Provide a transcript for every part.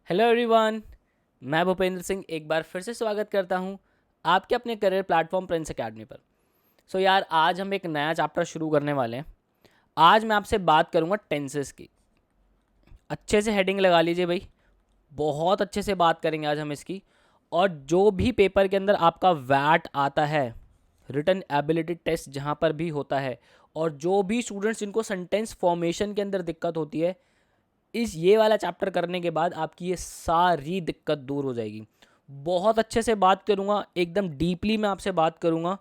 Hello everyone. मैं भूपेंद्र सिंह एक बार फिर से स्वागत करता हूं आपके अपने करियर प्लेटफॉर्म प्रिंस एकेडमी पर। यार, आज हम एक नया चैप्टर शुरू करने वाले हैं। आज मैं आपसे बात करूंगा टेंसेस की। अच्छे से हेडिंग लगा लीजिए भाई। बहुत अच्छे से बात करेंगे आज हम इसकी। और जो भी पेपर के अंदर आपका वैट आता है, रिटन एबिलिटी टेस्ट जहाँ पर भी होता है, और जो भी स्टूडेंट्स जिनको सेंटेंस फॉर्मेशन के अंदर दिक्कत होती है, इस ये वाला चैप्टर करने के बाद आपकी ये सारी दिक्कत दूर हो जाएगी। बहुत अच्छे से बात करूँगा, एकदम डीपली मैं आपसे बात करूँगा।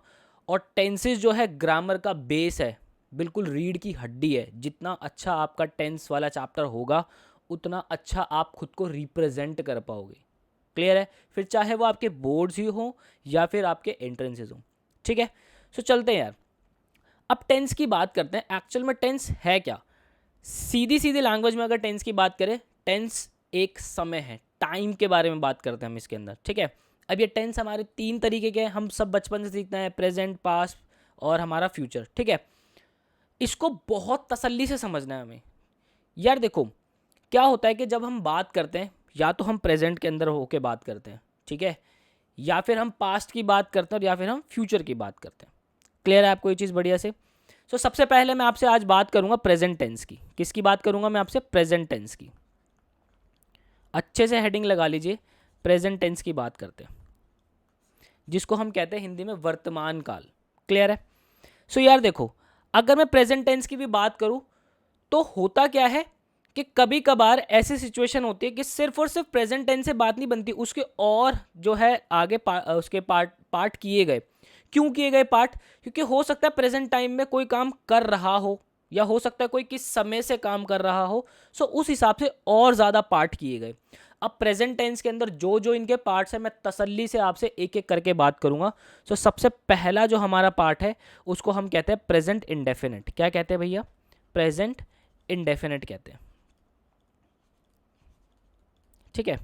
और टेंसेस जो है ग्रामर का बेस है, बिल्कुल रीढ़ की हड्डी है। जितना अच्छा आपका टेंस वाला चैप्टर होगा, उतना अच्छा आप खुद को रिप्रेजेंट कर पाओगे। क्लियर है? फिर चाहे वो आपके बोर्ड्स ही हो या फिर आपके एंट्रेंसेस हो। ठीक है, चलते हैं यार। अब टेंस की बात करते हैं। एक्चुअल में टेंस है क्या? सीधी सीधी लैंग्वेज में अगर टेंस की बात करें, टेंस एक समय है, टाइम के बारे में बात करते हैं हम इसके अंदर। ठीक है, अब ये टेंस हमारे तीन तरीके के हैं, हम सब बचपन से सीखते हैं, प्रेजेंट, पास्ट और हमारा फ्यूचर। ठीक है, इसको बहुत तसल्ली से समझना है हमें। यार देखो, क्या होता है कि जब हम बात करते हैं, या तो हम प्रेजेंट के अंदर होके बात करते हैं, ठीक है, या फिर हम पास्ट की बात करते हैं, और या फिर हम फ्यूचर की बात करते हैं। क्लियर है आपको ये चीज़ बढ़िया से? सबसे पहले मैं आपसे आज बात करूंगा प्रेजेंट टेंस की। किसकी बात करूंगा मैं आपसे? प्रेजेंट टेंस की। अच्छे से हेडिंग लगा लीजिए, प्रेजेंट टेंस की बात करते हैं, जिसको हम कहते हैं हिंदी में वर्तमान काल। क्लियर है? यार देखो, अगर मैं प्रेजेंट टेंस की भी बात करूं, तो होता क्या है कि कभी कभार ऐसी सिचुएशन होती है कि सिर्फ और सिर्फ प्रेजेंट टेंस से बात नहीं बनती, उसके और जो है आगे उसके पार्ट किए गए। क्यों किए गए पार्ट? क्योंकि हो सकता है प्रेजेंट टाइम में कोई काम कर रहा हो, या हो सकता है कोई किस समय से काम कर रहा हो। उस हिसाब से और ज़्यादा पार्ट किए गए। अब प्रेजेंट टेंस के अंदर जो जो इनके पार्ट्स हैं, मैं तसल्ली से आपसे एक एक करके बात करूंगा। सबसे पहला जो हमारा पार्ट है, उसको हम कहते हैं प्रेजेंट इंडेफिनिट। क्या कहते हैं भैया? प्रेजेंट इंडेफिनिट कहते हैं। ठीक है,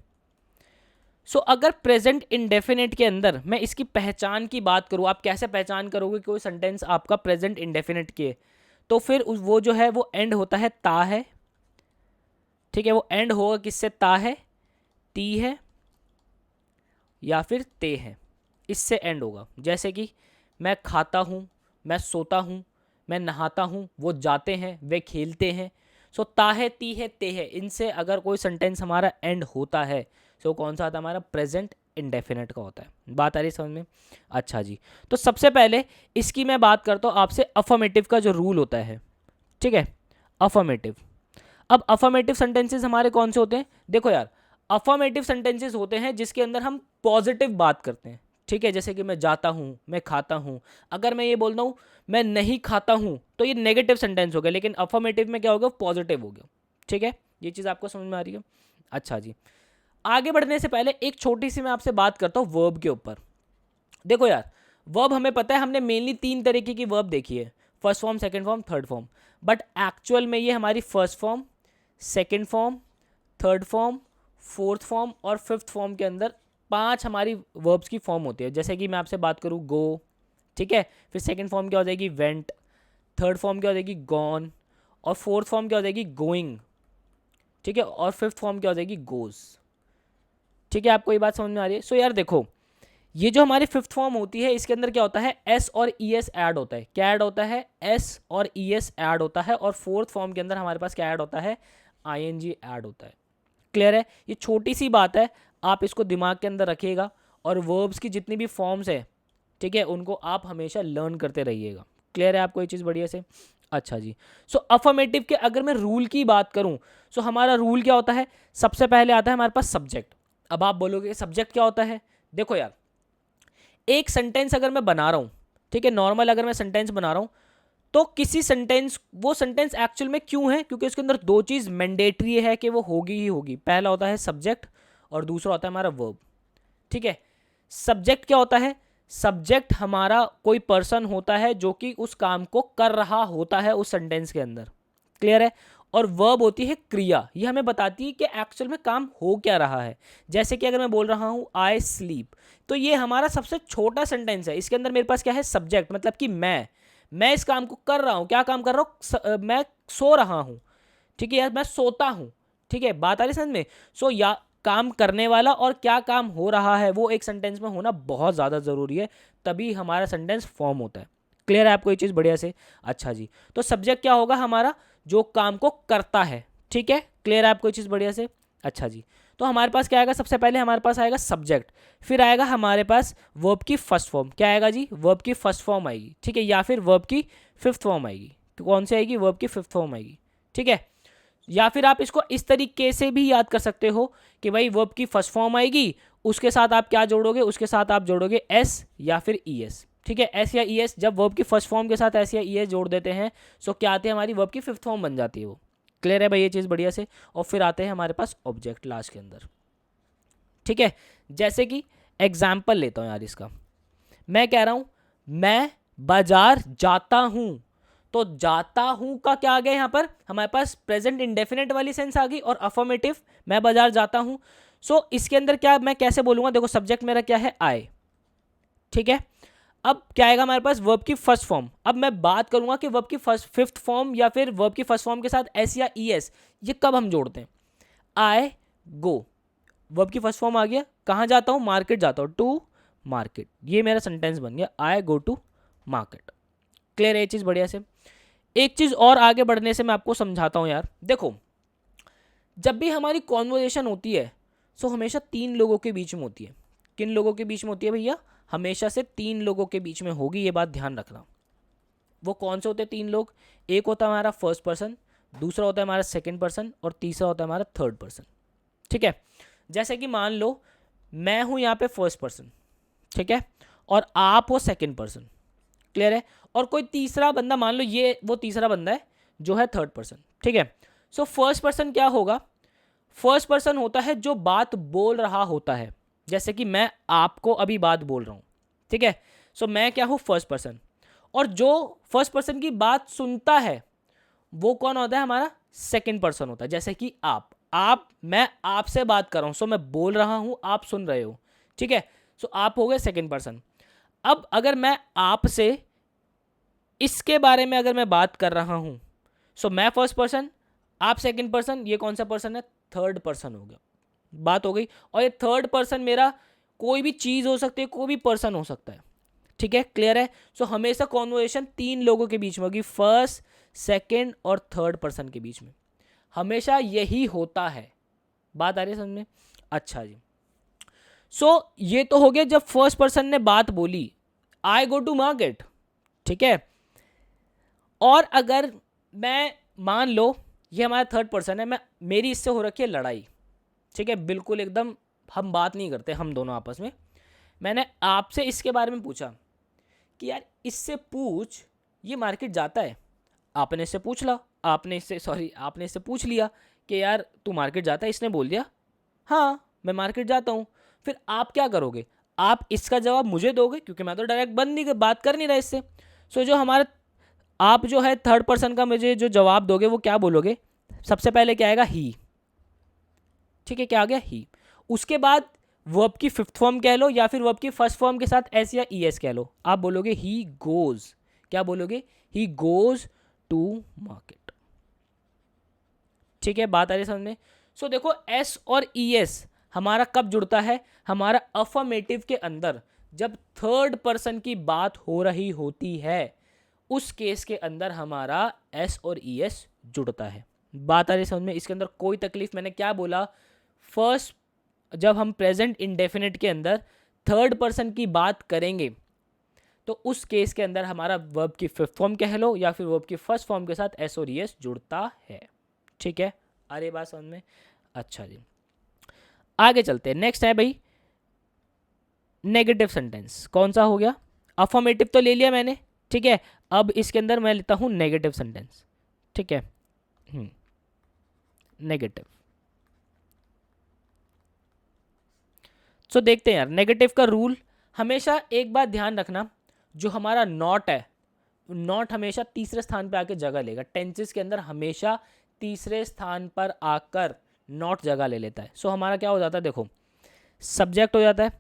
अगर प्रेजेंट इंडेफिनिट के अंदर मैं इसकी पहचान की बात करूं, आप कैसे पहचान करोगे कि कोई सेंटेंस आपका प्रेजेंट इंडेफिनिट के? तो फिर वो जो है वो एंड होता है ता है। ठीक है, वो एंड होगा किससे? ता है, ती है, या फिर ते है। इससे एंड होगा। जैसे कि मैं खाता हूँ, मैं सोता हूँ, मैं नहाता हूँ, वो जाते हैं, वे खेलते हैं। ता है, ती है, ते है, इनसे अगर कोई सेंटेंस हमारा एंड होता है, कौन सा आता है? हमारा प्रेजेंट इंडेफिनिट का होता है। बात आ रही समझ में? अच्छा जी, सबसे पहले इसकी मैं बात करता हूँ आपसे अफर्मेटिव का जो रूल होता है। ठीक है, अफर्मेटिव। अब अफर्मेटिव सेंटेंसेस हमारे कौन से होते हैं? देखो यार, अफर्मेटिव सेंटेंसेस होते हैं जिसके अंदर हम पॉजिटिव बात करते हैं। ठीक है, जैसे कि मैं जाता हूँ, मैं खाता हूँ। अगर मैं ये बोलता हूँ मैं नहीं खाता हूँ, तो ये नेगेटिव सेंटेंस हो गया, लेकिन अफर्मेटिव में क्या हो गया? पॉजिटिव हो गया। ठीक है, ये चीज़ आपको समझ में आ रही है? अच्छा जी, आगे बढ़ने से पहले एक छोटी सी मैं आपसे बात करता हूँ वर्ब के ऊपर। देखो यार, वर्ब हमें पता है, हमने मेनली तीन तरीके की वर्ब देखी है, first form, second form, third form. But actual में ये हमारी first form, second form, third form, fourth form और फिफ्थ फॉर्म के अंदर पांच हमारी वर्ब्स की फॉर्म होती है। जैसे कि मैं आपसे बात करूँ गो, ठीक है, फिर सेकंड फॉर्म क्या हो जाएगी? वेंट, थर्ड फॉर्म क्या हो जाएगी? गॉन, और फोर्थ फॉर्म क्या हो जाएगी? गोइंग। ठीक है, और फिफ्थ फॉर्म क्या हो जाएगी? गोज। ठीक है, आपको ये बात समझ में आ रही है? यार देखो, ये जो हमारी फिफ्थ फॉर्म होती है, इसके अंदर क्या होता है? एस और ई एस ऐड होता है। क्या ऐड होता है? एस और ई एस ऐड होता है। और फोर्थ फॉर्म के अंदर हमारे पास क्या ऐड होता है? आई एन जी ऐड होता है। क्लियर है? ये छोटी सी बात है, आप इसको दिमाग के अंदर रखिएगा। और वर्ब्स की जितनी भी फॉर्म्स है, ठीक है, उनको आप हमेशा लर्न करते रहिएगा। क्लियर है आपको ये चीज़ बढ़िया से? अच्छा जी, अफर्मेटिव के अगर मैं रूल की बात करूं, हमारा रूल क्या होता है? सबसे पहले आता है हमारे पास सब्जेक्ट। अब आप बोलोगे सब्जेक्ट क्या होता है? देखो यार, एक सेंटेंस अगर मैं बना रहा हूँ, ठीक है, नॉर्मल अगर मैं सेंटेंस बना रहा हूँ, तो किसी सेंटेंस, वो सेंटेंस एक्चुअल में क्यों है? क्योंकि उसके अंदर दो चीज़ मैंडेटरी है कि वो होगी ही होगी। पहला होता है सब्जेक्ट, और दूसरा होता है हमारा वर्ब। ठीक है, सब्जेक्ट क्या होता है? सब्जेक्ट हमारा कोई पर्सन होता है जो कि उस काम को कर रहा होता है उस सेंटेंस के अंदर। क्लियर है? और वर्ब होती है क्रिया, ये हमें बताती है कि एक्चुअल में काम हो क्या रहा है। जैसे कि अगर मैं बोल रहा हूं आई स्लीप, तो ये हमारा सबसे छोटा सेंटेंस है। इसके अंदर मेरे पास क्या है? सब्जेक्ट, मतलब कि मैं इस काम को कर रहा हूं। क्या काम कर रहा हूं? मैं सो रहा हूं। ठीक है यार, मैं सोता हूं। ठीक है, बात आ रही समझ में? या काम करने वाला और क्या काम हो रहा है वो एक सेंटेंस में होना बहुत ज़्यादा ज़रूरी है, तभी हमारा सेंटेंस फॉर्म होता है। क्लियर है आपको ये चीज़ बढ़िया से? अच्छा जी, तो सब्जेक्ट क्या होगा हमारा, जो काम को करता है। ठीक है, क्लियर है आपको ये चीज़ बढ़िया से? अच्छा जी, तो हमारे पास क्या आएगा, सबसे पहले हमारे पास आएगा सब्जेक्ट, फिर आएगा हमारे पास वर्ब की फर्स्ट फॉर्म। क्या आएगा जी, वर्ब की फर्स्ट फॉर्म आएगी। ठीक है, या फिर वर्ब की फिफ्थ फॉर्म आएगी। कौन सी आएगी, वर्ब की फिफ्थ फॉर्म आएगी। ठीक है, या फिर आप इसको इस तरीके से भी याद कर सकते हो कि भाई वर्ब की फर्स्ट फॉर्म आएगी, उसके साथ आप क्या जोड़ोगे, उसके साथ आप जोड़ोगे एस या फिर ई एस। ठीक है, एस या ई एस, जब वर्ब की फर्स्ट फॉर्म के साथ एस या ई एस जोड़ देते हैं सो क्या आते हैं, हमारी वर्ब की फिफ्थ फॉर्म बन जाती है वो। क्लियर है भाई ये चीज़ बढ़िया से? और फिर आते हैं हमारे पास ऑब्जेक्ट लास्ट के अंदर। ठीक है, जैसे कि एग्जाम्पल लेता हूँ यार इसका, मैं कह रहा हूँ मैं बाजार जाता हूँ, तो जाता हूं का क्या आ गया यहाँ पर, हमारे पास प्रेजेंट इंडेफिनेट वाली सेंस आ गई और अफर्मेटिव, मैं बाजार जाता हूं। सो इसके अंदर क्या मैं कैसे बोलूंगा, देखो सब्जेक्ट मेरा क्या है, आई। ठीक है, अब क्या आएगा हमारे पास, वर्ब की फर्स्ट फॉर्म। अब मैं बात करूंगा कि वर्ब की फर्स्ट फिफ्थ फॉर्म या फिर वर्ब की फर्स्ट फॉर्म के साथ एस या ई एस, ये कब हम जोड़ते हैं। आई गो, वर्ब की फर्स्ट फॉर्म आ गया, कहाँ जाता हूँ, मार्केट जाता हूँ, टू मार्केट, ये मेरा सेंटेंस बन गया, आई गो टू मार्केट। क्लियर है ये चीज़ बढ़िया से? एक चीज़ और आगे बढ़ने से मैं आपको समझाता हूँ यार। देखो, जब भी हमारी कॉन्वर्जेशन होती है सो हमेशा तीन लोगों के बीच में होती है। किन लोगों के बीच में होती है भैया, हमेशा से तीन लोगों के बीच में होगी, ये बात ध्यान रखना। वो कौन से होते हैं तीन लोग, एक होता है हमारा फर्स्ट पर्सन, दूसरा होता है हमारा सेकंड पर्सन और तीसरा होता है हमारा थर्ड पर्सन। ठीक है, जैसे कि मान लो मैं हूँ यहाँ पे फर्स्ट पर्सन, ठीक है, और आप हो सेकंड पर्सन। क्लियर है, और कोई तीसरा बंदा, मान लो ये वो तीसरा बंदा है जो है थर्ड पर्सन। ठीक है, सो फर्स्ट पर्सन क्या होगा, फर्स्ट पर्सन होता है जो बात बोल रहा होता है, जैसे कि मैं आपको अभी बात बोल रहा हूं। ठीक है, सो मैं क्या हूं, फर्स्ट पर्सन, और जो फर्स्ट पर्सन की बात सुनता है वो कौन होता है, हमारा सेकंड पर्सन होता है। जैसे कि मैं आपसे बात कर रहा हूं, सो मैं बोल रहा हूं, आप सुन रहे हो। ठीक है, सो आप हो गए सेकंड पर्सन। अब अगर मैं आपसे इसके बारे में अगर मैं बात कर रहा हूं, सो मैं फर्स्ट पर्सन, आप सेकंड पर्सन, ये कौन सा पर्सन है, थर्ड पर्सन हो गया, बात हो गई। और ये थर्ड पर्सन मेरा कोई भी चीज हो सकती है, कोई भी पर्सन हो सकता है। ठीक है, क्लियर है? सो हमेशा कॉन्वर्सेशन तीन लोगों के बीच में होगी, फर्स्ट सेकंड और थर्ड पर्सन के बीच में, हमेशा यही होता है। बात आ रही है समझ में? अच्छा जी, सो ये तो हो गया जब फर्स्ट पर्सन ने बात बोली, आई गो टू मार्केट। ठीक है, और अगर मैं मान लो ये हमारा थर्ड पर्सन है, मेरी इससे हो रखी है लड़ाई। ठीक है, बिल्कुल एकदम हम बात नहीं करते हम दोनों आपस में, मैंने आपसे इसके बारे में पूछा कि यार इससे पूछ, ये मार्केट जाता है। आपने इससे पूछ ला, आपने इससे पूछ लिया कि यार तू मार्केट जाता है, इसने बोल दिया हाँ मैं मार्केट जाता हूँ। फिर आप क्या करोगे, आप इसका जवाब मुझे दोगे क्योंकि मैं तो डायरेक्ट बात कर नहीं रहा इससे। सो जो हमारा आप जो है थर्ड पर्सन का मुझे जो जवाब दोगे वो क्या बोलोगे, सबसे पहले क्या आएगा, ही। ठीक है, क्या आ गया, ही। उसके बाद वर्ब की फिफ्थ फॉर्म कह लो या फिर वर्ब की फर्स्ट फॉर्म के साथ एस या ई एस कह लो, आप बोलोगे ही गोज। क्या बोलोगे, ही गोज टू मार्केट। ठीक है, बात आ रही है समझ में? सो देखो एस और ई एस हमारा कब जुड़ता है, हमारा अफर्मेटिव के अंदर जब थर्ड पर्सन की बात हो रही होती है, उस केस के अंदर हमारा एस और ई एस जुड़ता है। बात आ रही है समझ में? इसके अंदर कोई तकलीफ, मैंने क्या बोला, फर्स्ट जब हम प्रेजेंट इंडेफिनिट के अंदर थर्ड पर्सन की बात करेंगे तो उस केस के अंदर हमारा वर्ब की फिफ्थ फॉर्म कह लो या फिर वर्ब की फर्स्ट फॉर्म के साथ एस और ई एस जुड़ता है। ठीक है, अरे बात समझ में? अच्छा जी, आगे चलते हैं। नेक्स्ट है भाई नेगेटिव सेंटेंस। कौन सा हो गया, अफर्मेटिव तो ले लिया मैंने। ठीक है, अब इसके अंदर मैं लेता हूं नेगेटिव सेंटेंस। ठीक है, नेगेटिव। सो देखते हैं यार नेगेटिव का रूल। हमेशा एक बात ध्यान रखना, जो हमारा नॉट है, नॉट हमेशा तीसरे स्थान पर आकर जगह लेगा। टेंसेस के अंदर हमेशा तीसरे स्थान पर आकर नॉट जगह ले लेता है। सो हमारा क्या हो जाता है, देखो सब्जेक्ट हो जाता है,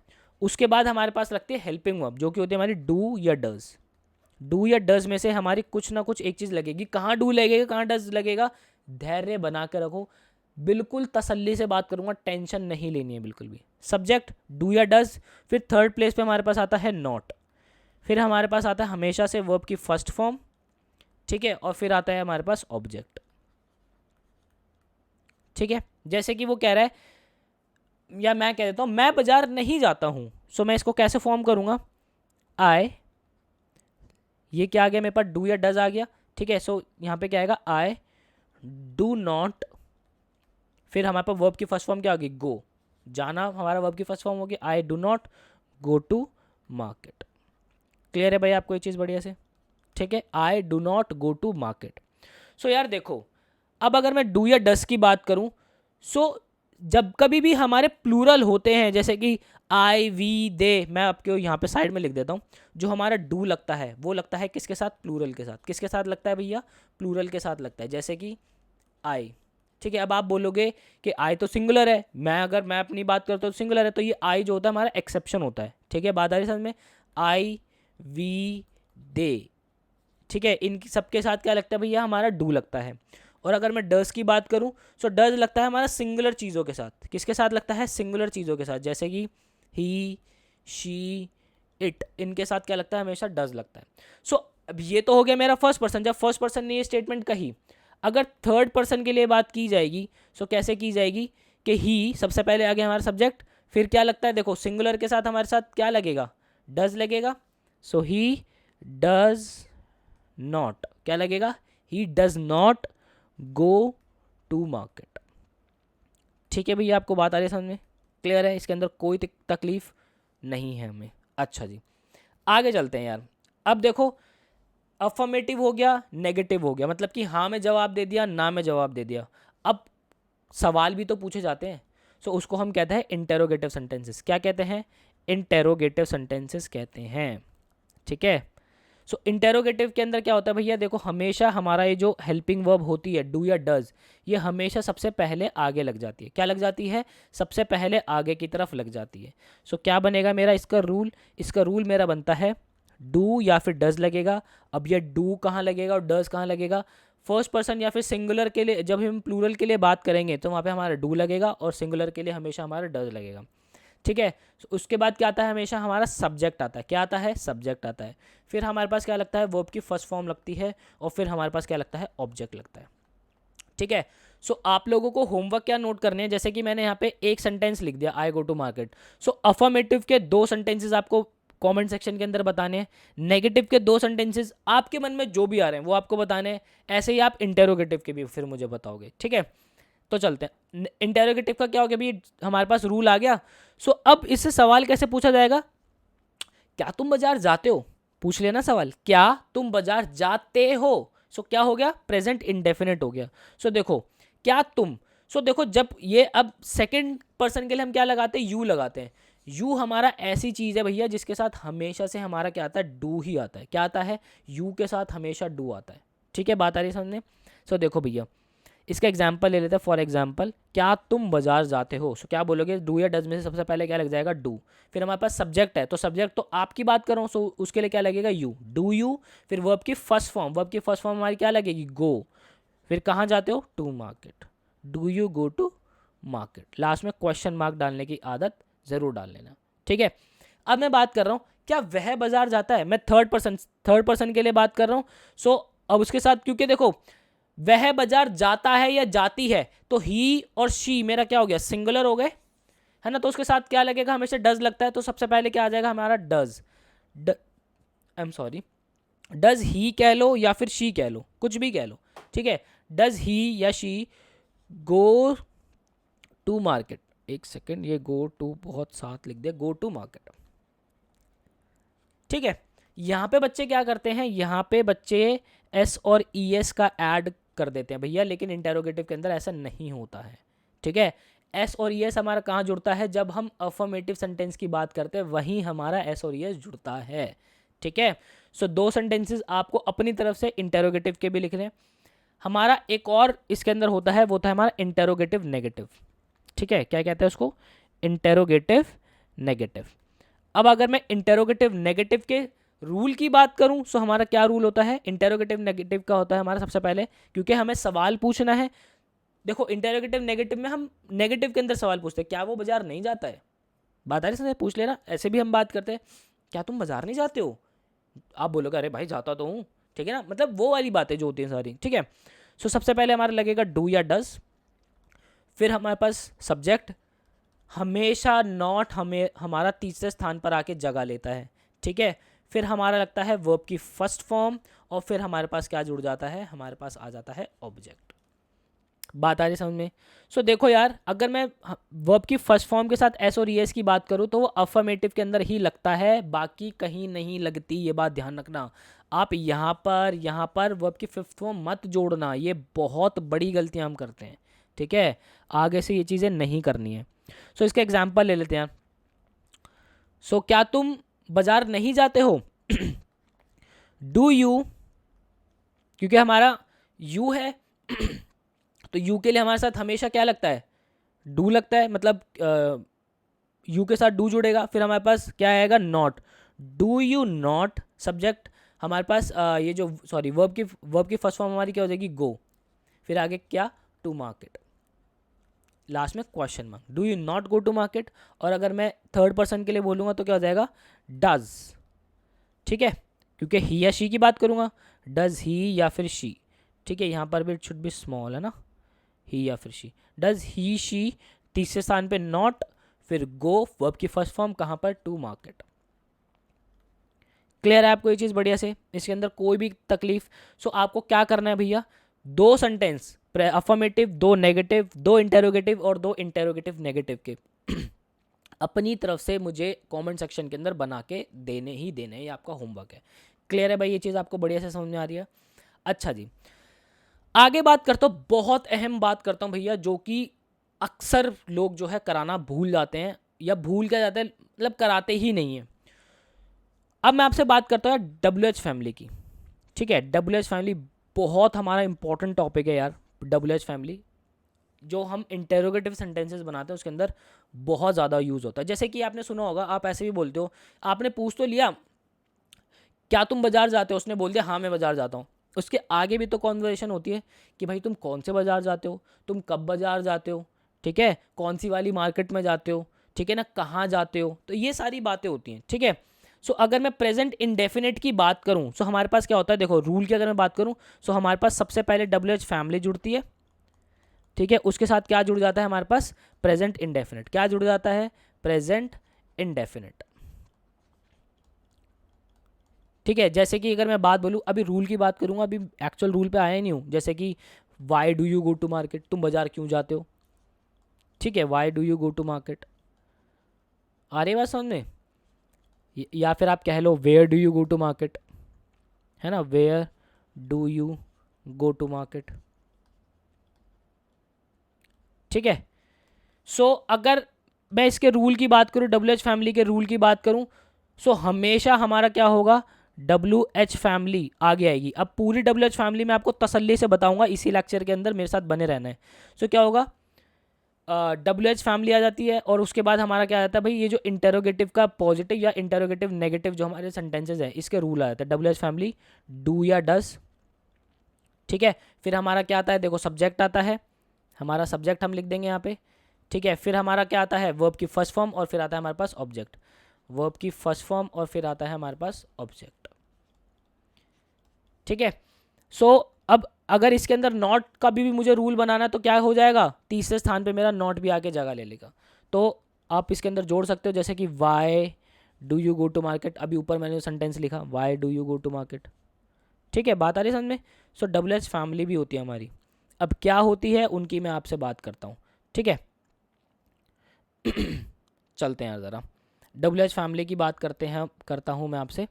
उसके बाद हमारे पास लगती है हेल्पिंग वर्ब जो कि होती है हमारी डू या डज। डू या डज में से हमारी कुछ ना कुछ एक चीज़ लगेगी। कहाँ डू लगेगा, कहाँ डज लगेगा, धैर्य बना के रखो, बिल्कुल तसल्ली से बात करूंगा, टेंशन नहीं लेनी है बिल्कुल भी। सब्जेक्ट डू या डज, फिर थर्ड प्लेस पे हमारे पास आता है नॉट, फिर हमारे पास आता है हमेशा से वर्ब की फर्स्ट फॉर्म, ठीक है, और फिर आता है हमारे पास ऑब्जेक्ट। ठीक है, जैसे कि वो कह रहा है, या मैं कह देता हूं मैं बाजार नहीं जाता हूं, सो मैं इसको कैसे फॉर्म करूंगा, आई, ये क्या आ गया मेरे पास, डू या डज आ गया, ठीक है। सो यहाँ पे क्या आएगा, आई डू नॉट, फिर हमारे पास वर्ब की फर्स्ट फॉर्म क्या होगी, गो, जाना हमारा वर्ब की फर्स्ट फॉर्म होगी, I do not go to market. Clear है भाई आपको ये चीज़ बढ़िया से, ठीक है, I do not go to market. So यार देखो, अब अगर मैं डू या डस की बात करूं, सो जब कभी भी हमारे प्लूरल होते हैं, जैसे कि आई वी दे, मैं आपको यहाँ पे साइड में लिख देता हूँ, जो हमारा डू लगता है वो लगता है किसके साथ, प्लूरल के साथ। किसके साथ लगता है भैया, प्लूरल के साथ लगता है, जैसे कि आई, ठीक है। अब आप बोलोगे कि आई तो सिंगुलर है, मैं अपनी बात करता हूँ सिंगुलर है, तो ये आई जो होता है हमारा एक्सेप्शन होता है, ठीक है, बात आ रही समझ में, आई वी दे, ठीक है, इन सबके साथ क्या लगता है भैया, हमारा डू लगता है। और अगर मैं डज की बात करूं, सो डज लगता है हमारा सिंगुलर चीज़ों के साथ। किसके साथ लगता है, सिंगुलर चीज़ों के साथ, जैसे कि ही, शी, इट, इनके साथ क्या लगता है, हमेशा डज लगता है। सो अब ये तो हो गया मेरा फर्स्ट पर्सन, जब फर्स्ट पर्सन ने ये स्टेटमेंट कही। अगर थर्ड पर्सन के लिए बात की जाएगी, सो कैसे की जाएगी कि ही सबसे पहले आ गया हमारा सब्जेक्ट, फिर क्या लगता है, देखो सिंगुलर के साथ हमारे साथ क्या लगेगा, डज लगेगा। सो ही डज नॉट, क्या लगेगा, he does not go to market. ठीक है भैया, आपको बात आ रही है समझ में, क्लियर है, इसके अंदर कोई तकलीफ नहीं है हमें। अच्छा जी, आगे चलते हैं यार। अब देखो, अफर्मेटिव हो गया, नेगेटिव हो गया, मतलब कि हाँ में जवाब दे दिया, ना में जवाब दे दिया। अब सवाल भी तो पूछे जाते हैं, सो उसको हम कहते हैं इंटेरोगेटिव सेंटेंसेस। क्या कहते हैं, इंटेरोगेटिव सेंटेंसेस कहते हैं, ठीक है। सो इंटेरोगेटिव के अंदर क्या होता है भैया, देखो हमेशा हमारा ये जो हेल्पिंग वर्ब होती है डू या डज, ये हमेशा सबसे पहले आगे लग जाती है। क्या लग जाती है, सबसे पहले आगे की तरफ लग जाती है। सो क्या बनेगा मेरा इसका रूल मेरा बनता है डू या फिर डज लगेगा। अब ये डू कहाँ लगेगा और डज कहाँ लगेगा, फर्स्ट पर्सन या फिर सिंगुलर के लिए, जब हम प्लूरल के लिए बात करेंगे तो वहाँ पे हमारा डू लगेगा, और सिंगुलर के लिए हमेशा हमारा डज लगेगा, ठीक है। उसके बाद क्या आता है, हमेशा हमारा सब्जेक्ट आता है। क्या आता है, सब्जेक्ट आता है। फिर हमारे पास क्या लगता है, वर्ब की फर्स्ट फॉर्म लगती है, और फिर हमारे पास क्या लगता है, ऑब्जेक्ट लगता है, ठीक है। सो आप लोगों को होमवर्क क्या नोट करने हैं, जैसे कि मैंने यहाँ पे एक सेंटेंस लिख दिया, I go to market. So affirmative के 2 सेंटेंसेस आपको कमेंट सेक्शन के अंदर बताने हैं, नेगेटिव के 2 सेंटेंसेस आपके मन में जो भी आ रहे हैं वो आपको बताने हैं। ऐसे ही आप इंटेरोगेटिव के भी फिर मुझे बताओगे, ठीक है। तो चलते हैं, इंटेरोगेटिव का क्या हो गया भाई, हमारे पास रूल आ गया। सो अब इससे सवाल कैसे पूछा जाएगा, क्या तुम बाजार जाते हो, पूछ लेना सवाल, क्या तुम बाजार जाते हो। सो क्या हो गया, प्रेजेंट इंडेफिनिट हो गया। सो देखो, क्या तुम, सो देखो जब ये, अब सेकंड पर्सन के लिए हम क्या लगाते हैं, यू लगाते हैं। यू हमारा ऐसी चीज है भैया जिसके साथ हमेशा से हमारा क्या आता है, डू ही आता है। क्या आता है, यू के साथ हमेशा डू आता है, ठीक है, बात आ रही है समझने। सो देखो भैया, इसका एग्जाम्पल ले लेते हैं। फॉर एग्जाम्पल, क्या तुम बाजार जाते हो, सो क्या बोलोगे, डू या डज में से सबसे पहले क्या लग जाएगा, डू। फिर हमारे पास सब्जेक्ट है, तो सब्जेक्ट तो आपकी बात कर रहा हूँ, सो उसके लिए क्या लगेगा, यू, डू यू। फिर वर्ब की फर्स्ट फॉर्म हमारी क्या लगेगी, गो। फिर कहाँ जाते हो, to market, do you go to market. Last में क्वेश्चन मार्क डालने की आदत जरूर डाल लेना, ठीक है। अब मैं बात कर रहा हूँ, क्या वह बाजार जाता है, मैं थर्ड पर्सन के लिए बात कर रहा हूँ। सो अब उसके साथ, क्योंकि देखो वह बाजार जाता है या जाती है, तो ही और शी मेरा क्या हो गया, सिंगुलर हो गए, है ना। तो उसके साथ क्या लगेगा, हमेशा डज लगता है, तो सबसे पहले क्या आ जाएगा हमारा, does. I am sorry, does he कह लो या फिर शी कह लो, कुछ भी कह लो, ठीक है। डज ही या शी गो टू मार्केट, एक सेकेंड, ये गो टू बहुत साथ लिख दिया, गो टू मार्केट, ठीक है। यहाँ पे बच्चे क्या करते हैं, यहाँ पे बच्चे एस और ई एस का ऐड कर देते हैं भैया, लेकिन इंटेरोगेटिव के अंदर ऐसा नहीं होता है, ठीक है। एस और ई एस हमारा कहाँ जुड़ता है, जब हम अफर्मेटिव सेंटेंस की बात करते हैं वहीं हमारा एस और ई एस जुड़ता है, ठीक है। सो 2 सेंटेंसेस आपको अपनी तरफ से इंटेरोगेटिव के भी लिख रहे हैं। हमारा एक और इसके अंदर होता है, वो होता है हमारा इंटेरोगेटिव नेगेटिव, ठीक है। क्या कहते हैं उसको, इंटेरोगेटिव नेगेटिव। अब अगर मैं इंटेरोगेटिव नेगेटिव के रूल की बात करूं, सो हमारा क्या रूल होता है, इंटेरोगेटिव नेगेटिव का होता है हमारा सबसे पहले, क्योंकि हमें सवाल पूछना है, देखो इंटेरोगेटिव नेगेटिव में हम नेगेटिव के अंदर सवाल पूछते हैं, क्या वो बाजार नहीं जाता है, बात आ रही समझ, पूछ लेना। ऐसे भी हम बात करते हैं, क्या तुम बाजार नहीं जाते हो, आप बोलोगे अरे भाई जाता तो हूँ, ठीक है ना, मतलब वो वाली बातें जो होती हैं सारी, ठीक है। सो सबसे पहले हमारा लगेगा डू या डज, फिर हमारे पास सब्जेक्ट, हमेशा नॉट हमें हमारा तीसरे स्थान पर आके जगह लेता है, ठीक है। फिर हमारा लगता है वर्ब की फर्स्ट फॉर्म, और फिर हमारे पास क्या जुड़ जाता है, हमारे पास आ जाता है ऑब्जेक्ट। बात आ रही समझ में। सो देखो यार, अगर मैं वर्ब की फर्स्ट फॉर्म के साथ एस और एस की बात करूँ तो वो अफर्मेटिव के अंदर ही लगता है, बाकी कहीं नहीं लगती, ये बात ध्यान रखना। आप यहाँ पर वर्ब की फिफ्थ फॉर्म मत जोड़ना, ये बहुत बड़ी गलतियाँ हम करते हैं, ठीक है। आगे से ये चीज़ें नहीं करनी है। सो इसका एग्जाम्पल ले लेते हैं। सो क्या तुम बाजार नहीं जाते हो, डू यू, क्योंकि हमारा यू है तो यू के लिए हमारे साथ हमेशा क्या लगता है, डू लगता है, मतलब यू के साथ डू जुड़ेगा। फिर हमारे पास क्या आएगा, not, do you not subject, हमारे पास ये जो सॉरी वर्ब की फर्स्ट फॉर्म हमारी क्या हो जाएगी, गो, फिर आगे क्या, टू मार्केट, लास्ट में question mark, do you not go to market. और अगर मैं थर्ड पर्सन के लिए बोलूँगा तो क्या हो जाएगा, डज, ठीक है, क्योंकि ही या शी की बात करूँगा, डज ही या फिर शी, ठीक है। यहाँ पर भी इट शुड बी स्मॉल, है ना, ही या फिर शी, डज ही शी, तीसरे स्थान पे नॉट, फिर गो वर्ब की फर्स्ट फॉर्म कहाँ पर, टू मार्केट। क्लियर है आपको ये चीज़ बढ़िया से, इसके अंदर कोई भी तकलीफ। सो आपको क्या करना है भैया, दो सेंटेंस अफर्मेटिव, दो नेगेटिव, दो इंटेरोगेटिव और दो इंटेरोगेटिव नेगेटिव के अपनी तरफ से मुझे कमेंट सेक्शन के अंदर बना के देने ही देने, ये आपका होमवर्क है। क्लियर है भाई, ये चीज़ आपको बढ़िया से समझ में आ रही है। अच्छा जी, आगे बात करता हूँ, बहुत अहम बात करता हूँ भैया, जो कि अक्सर लोग जो है कराना भूल जाते हैं, या भूल क्या जाते हैं, मतलब कराते ही नहीं है। अब मैं आपसे बात करता हूँ डब्ल्यू एच फैमिली की, ठीक है। डब्ल्यू एच फैमिली बहुत हमारा इंपॉर्टेंट टॉपिक है यार, डब्ल्यू एच फैमिली जो हम इंटेरोगेटिव सेंटेंसेस बनाते हैं उसके अंदर बहुत ज़्यादा यूज़ होता है। जैसे कि आपने सुना होगा, आप ऐसे भी बोलते हो, आपने पूछ तो लिया क्या तुम बाजार जाते हो, उसने बोल दिया हाँ मैं बाजार जाता हूँ, उसके आगे भी तो कॉन्वर्सेशन होती है कि भाई तुम कौन से बाजार जाते हो, तुम कब बाजार जाते हो, ठीक है, कौन सी वाली मार्केट में जाते हो, ठीक है ना, कहाँ जाते हो, तो ये सारी बातें होती हैं, ठीक है। सो अगर मैं प्रेजेंट इंडेफिनिट की बात करूँ, सो हमारे पास क्या होता है, देखो रूल की अगर मैं बात करूँ, सो हमारे पास सबसे पहले डब्ल्यू एच फैमिली जुड़ती है, ठीक है, उसके साथ क्या जुड़ जाता है हमारे पास, प्रेजेंट इंडेफिनिट, क्या जुड़ जाता है, प्रेजेंट इंडेफिनिट, ठीक है। जैसे कि अगर मैं बात बोलूँ, अभी रूल की बात करूँगा, अभी एक्चुअल रूल पे आया ही नहीं हूँ, जैसे कि why do you go to market, तुम बाजार क्यों जाते हो, ठीक है, why do you go to market, आ रही बात समझ में। या फिर आप कह लो where do you go to market, है ना, where do you go to market, ठीक है। सो अगर मैं इसके रूल की बात करूँ, डब्ल्यू एच फैमिली के रूल की बात करूँ, सो हमेशा हमारा क्या होगा, डब्ल्यू एच फैमिली आगे आएगी। अब पूरी डब्ल्यू एच फैमिली मैं आपको तसल्ली से बताऊंगा इसी लेक्चर के अंदर, मेरे साथ बने रहना है। सो क्या होगा, डब्ल्यू एच फैमिली आ जाती है, और उसके बाद हमारा क्या आ जाता है भाई, ये जो इंटेरोगेटिव का पॉजिटिव या इंटेरोगेटिव नेगेटिव जो हमारे सेंटेंसेज है, इसके रूल आ जाता है, डब्ल्यू एच फैमिली डू या डस, ठीक है। फिर हमारा क्या आता है, देखो सब्जेक्ट आता है, हमारा सब्जेक्ट हम लिख देंगे यहाँ पे, ठीक है। फिर हमारा क्या आता है, वर्ब की फर्स्ट फॉर्म, और फिर आता है हमारे पास ऑब्जेक्ट, वर्ब की फर्स्ट फॉर्म और फिर आता है हमारे पास ऑब्जेक्ट, ठीक है। सो अब अगर इसके अंदर नॉट का भी मुझे रूल बनाना है तो क्या हो जाएगा, तीसरे स्थान पे मेरा नॉट भी आके जगह ले लेगा। तो आप इसके अंदर जोड़ सकते हो, जैसे कि why do you go to market, अभी ऊपर मैंने सेंटेंस लिखा why do you go to market, ठीक है, बात आ रही है समझ में। सो डब्ल्यू एच फैमिली भी होती है हमारी, अब क्या होती है उनकी मैं आपसे बात करता हूँ, ठीक है। चलते हैं यार ज़रा, डब्ल्यू एच फैमिली की बात करता हूँ मैं आपसे।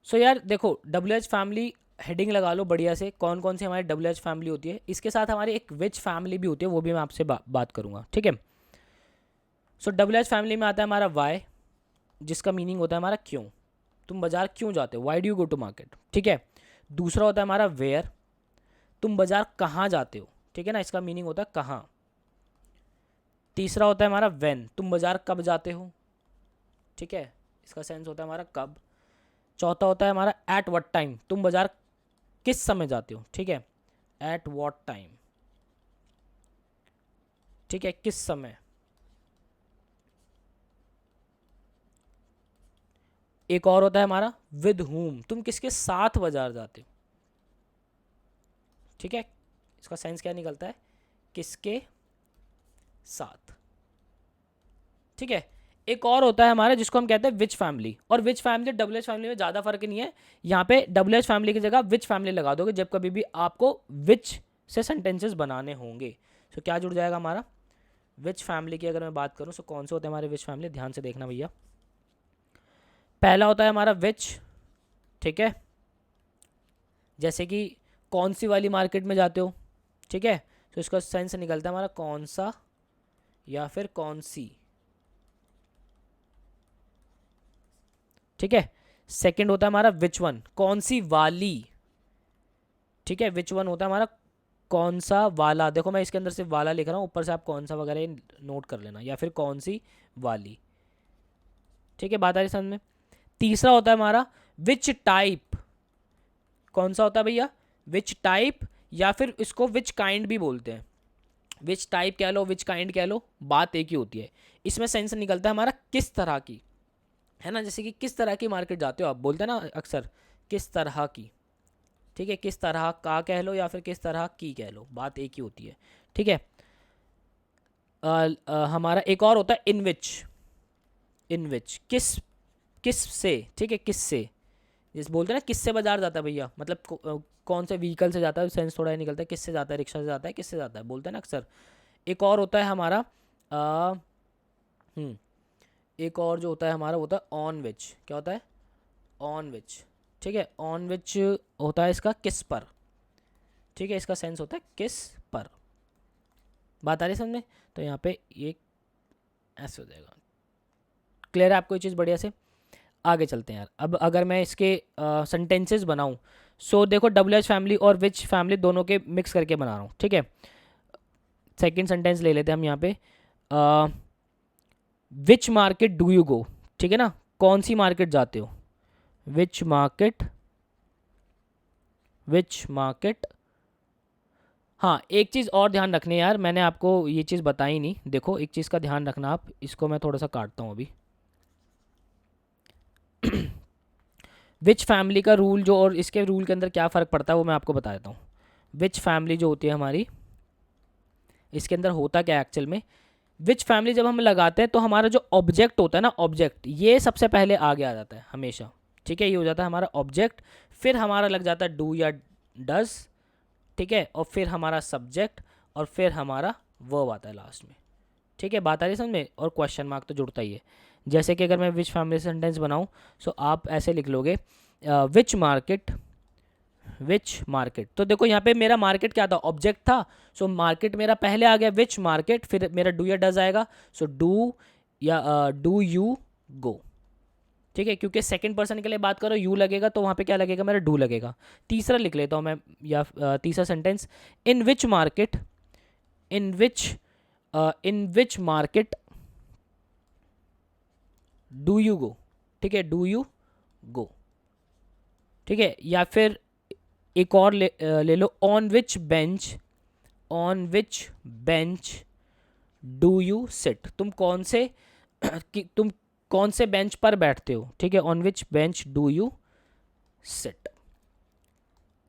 सो यार देखो, डब्ल्यू एच फैमिली हेडिंग लगा लो बढ़िया से, कौन कौन सी हमारी डब्ल्यू एच फैमिली होती है, इसके साथ हमारी एक विच फैमिली भी होती है, वो भी मैं आपसे बात करूँगा, ठीक है। सो डब्ल्यू एच फैमिली में आता है हमारा वाई, जिसका मीनिंग होता है हमारा क्यों, तुम बाजार क्यों जाते हो, why do you go to market, ठीक है। दूसरा होता है हमारा वेयर, तुम बाजार कहाँ जाते हो, ठीक है ना, इसका मीनिंग होता है कहाँ। तीसरा होता है हमारा व्हेन, तुम बाजार कब जाते हो, ठीक है, इसका सेंस होता है हमारा कब। चौथा होता है हमारा एट व्हाट टाइम, तुम बाजार किस समय जाते हो, ठीक है। एट वॉट टाइम, ठीक है, किस समय। एक और होता है हमारा विद whom, तुम किसके साथ बाजार जाते हो, ठीक है, इसका सेंस क्या निकलता है, किसके साथ, ठीक है। एक और होता है हमारा जिसको हम कहते हैं विच फैमिली, और विच फैमिली डब्ल्यू एच फैमिली में ज़्यादा फर्क नहीं है, यहाँ पे डब्ल्यू एच फैमिली की जगह विच फैमिली लगा दोगे जब कभी भी आपको विच से सेंटेंसेस बनाने होंगे। सो क्या जुड़ जाएगा हमारा, विच फैमिली की अगर मैं बात करूँ सो कौन से होते हैं हमारे विच फैमिली, ध्यान से देखना भैया। पहला होता है हमारा विच, ठीक है, जैसे कि कौन सी वाली मार्केट में जाते हो, ठीक है, तो इसका सेंस निकलता है हमारा कौन सा या फिर कौन सी, ठीक है। सेकंड होता है हमारा विच वन, कौन सी वाली, ठीक है, विच वन होता है हमारा कौन सा वाला, देखो मैं इसके अंदर सिर्फ वाला लिख रहा हूँ, ऊपर से आप कौन सा वगैरह नोट कर लेना, या फिर कौन सी वाली, ठीक है, बात आ रही समझ में। तीसरा होता है हमारा विच टाइप, कौन सा होता है भैया, विच टाइप, या फिर इसको विच काइंड भी बोलते हैं, विच टाइप कह लो विच काइंड कह लो, बात एक ही होती है। इसमें सेंस निकलता है हमारा किस तरह की, है ना, जैसे कि किस तरह की मार्केट जाते हो आप, बोलते हैं ना अक्सर किस तरह की, ठीक है, किस तरह का कह लो या फिर किस तरह की कह लो, बात एक ही होती है, ठीक है। हमारा एक और होता है इन विच, इन विच किस, किस से, ठीक है, किस से, जैसे बोलते हैं ना किससे बाजार जाता है भैया, मतलब कौन से व्हीकल से जाता है, सेंस थोड़ा ही निकलता है, किससे जाता है, रिक्शा से जाता है, किससे जाता है, बोलते हैं ना अक्सर। एक और होता है हमारा आ, एक और जो होता है हमारा होता है ऑन विच, क्या होता है, ऑन विच, ठीक है, ऑन विच होता है इसका किस पर, ठीक है, इसका सेंस होता है किस पर, बात आ रही है समझ में। तो यहाँ पे ये ऐसे हो जाएगा, क्लियर है आपको ये चीज़ बढ़िया से। आगे चलते हैं यार, अब अगर मैं इसके सेंटेंसेस बनाऊं, सो देखो डब्ल्यू एच फैमिली और विच फैमिली दोनों के मिक्स करके बना रहा हूँ, ठीक है। सेकंड सेंटेंस ले लेते हैं हम यहाँ पे, विच मार्केट डू यू गो, ठीक है ना, कौन सी मार्केट जाते हो, विच मार्केट, विच मार्केट। हाँ एक चीज़ और ध्यान रखनी है यार, मैंने आपको ये चीज़ बताई नहीं, देखो एक चीज़ का ध्यान रखना आप, इसको मैं थोड़ा सा काटता हूँ अभी। विच फैमिली का रूल जो और इसके रूल के अंदर क्या फ़र्क पड़ता है वो मैं आपको बता देता हूँ। विच फैमिली जो होती है हमारी, इसके अंदर होता क्या है एक्चुअल में, विच फैमिली जब हम लगाते हैं तो हमारा जो ऑब्जेक्ट होता है ना, ऑब्जेक्ट ये सबसे पहले आगे आ जाता है हमेशा, ठीक है, ये हो जाता है हमारा ऑब्जेक्ट, फिर हमारा लग जाता है डू या डज, ठीक है, और फिर हमारा सब्जेक्ट, और फिर हमारा वर्ब आता है लास्ट में, ठीक है, बात आ रही है समझ में, और क्वेश्चन मार्क तो जुड़ता ही है। जैसे कि अगर मैं विच फैमिली सेंटेंस बनाऊँ, सो आप ऐसे लिख लोगे विच मार्केट, विच मार्केट, तो देखो यहाँ पे मेरा मार्केट क्या था, ऑब्जेक्ट था, सो मार्केट मेरा पहले आ गया विच मार्केट, फिर मेरा डू या डज आएगा, सो डू या डू यू गो, ठीक है, क्योंकि सेकंड पर्सन के लिए बात करो यू लगेगा तो वहाँ पे क्या लगेगा, मेरा डू लगेगा। तीसरा लिख लेता हूँ मैं, या तीसरा sentence, in which market, in which market do you गो, ठीक है, डू यू गो, ठीक है, या फिर एक और ले लो, on which bench, on which bench do you sit, तुम कौन से तुम कौन से बेंच पर बैठते हो, ठीक है, on which bench do you sit.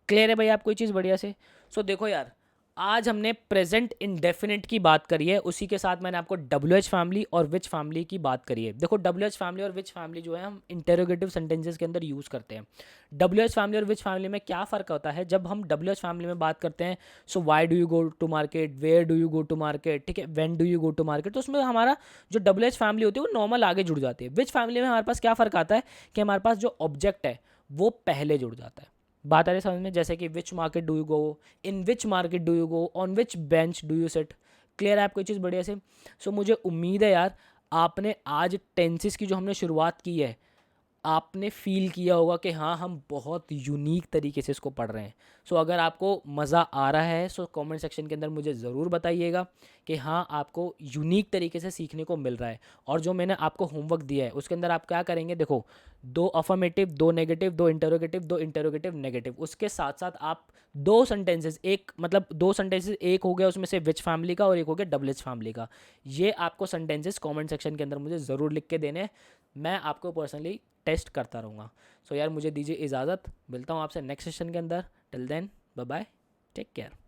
Clear है भाई आपको ये चीज़ बढ़िया से। सो देखो यार, आज हमने प्रेजेंट इंडेफिनिट की बात करी है, उसी के साथ मैंने आपको डब्ल्यू एच फैमिली और विच फैमिली की बात करी है। देखो डब्ल्यू एच फैमिली और विच फैमिली जो है हम इंटेरोगेटिव सेंटेंसेस के अंदर यूज़ करते हैं। डब्ल्यू एच फैमिली और विच फैमिली में क्या फ़र्क होता है, जब हम डब्ल्यू एच फैमिली में बात करते हैं, so why do you go to market, where do you go to market, ठीक है, when do you go to market, तो उसमें हमारा जो डब्ल्यू एच फैमिली होती है वो नॉर्मल आगे जुड़ जाती है। विच फैमिली में हमारे पास क्या फ़र्क आता है कि हमारे पास जो ऑब्जेक्ट है वो पहले जुड़ जाता है। बात आ रही समझ में, जैसे कि which market do you go, in which market do you go, on which bench do you sit. Clear है आपको चीज़ बढ़िया से। सो मुझे उम्मीद है यार आपने आज टेंसेस की जो हमने शुरुआत की है आपने फ़ील किया होगा कि हाँ हम बहुत यूनिक तरीके से इसको पढ़ रहे हैं। सो अगर आपको मज़ा आ रहा है सो कमेंट सेक्शन के अंदर मुझे ज़रूर बताइएगा कि हाँ आपको यूनिक तरीके से सीखने को मिल रहा है। और जो मैंने आपको होमवर्क दिया है उसके अंदर आप क्या करेंगे, देखो 2 affirmative, 2 negative, 2 interrogative, 2 interrogative negative, उसके साथ साथ आप 2 सेंटेंसेस, एक मतलब 2 सेंटेंसेस, एक हो गया उसमें से विच फैमिली का और एक हो गया डबल एच फैमिली का, ये आपको सेंटेंसेस कमेंट सेक्शन के अंदर मुझे ज़रूर लिख के देने हैं। मैं आपको पर्सनली टेस्ट करता रहूँगा। सो यार मुझे दीजिए इजाज़त, मिलता हूँ आपसे नेक्स्ट सेशन के अंदर। Till then bye bye, take care.